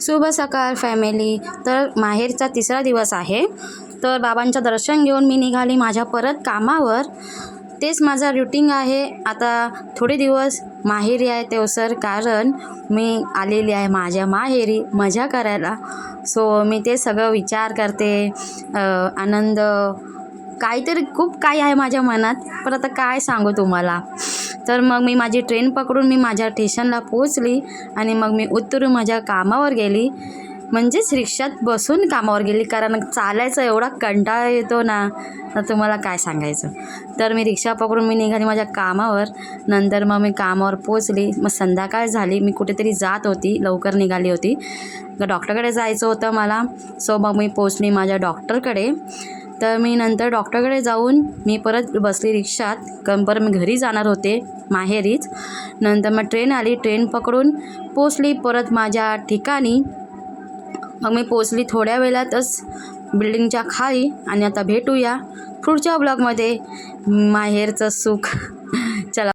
शुभ सकाळ फॅमिली. तर माहेरचा तिसरा दिवस आहे. तर बाबांचं दर्शन घेऊन मी निघाली माझ्या परत कामावर. तेच माझा रुटीन आहे. आता थोडे दिवस माहेरी आहे तेवसर, कारण मी आलेली आहे माझ्या माहेरी मजा करायला. सो मी ते सगळं विचार करते, आनंद काहीतरी खूप काही आहे माझ्या मनात, पण आता काय सांगू तुम्हाला. तर मग मी माझी ट्रेन पकडून मी माझ्या स्टेशनला पोचली आणि मग मी उतरून माझ्या कामावर गेली. म्हणजेच रिक्षात बसून कामावर गेली, कारण चालायचं एवढा कंटाळा येतो ना, तर तुम्हाला काय सांगायचं. तर मी रिक्षा पकडून मी निघाली माझ्या कामावर. नंतर मग मी कामावर पोचली. मग संध्याकाळ झाली, मी कुठेतरी जात होती, लवकर निघाली होती, डॉक्टरकडे जायचं होतं मला. सो मग मी पोचली माझ्या डॉक्टरकडे. तर मी नंतर डॉक्टरकडे जाऊन मी परत बसली रिक्षात, कारण परत मी घरी जाणार होते माहेरीच. नंतर मग ट्रेन आली, ट्रेन पकडून पोचली परत माझ्या ठिकाणी. मग मी पोचली थोड्या वेळातच बिल्डिंगच्या खाली. आणि आता भेटूया पुढच्या ब्लॉगमध्ये माहेरचं सुख.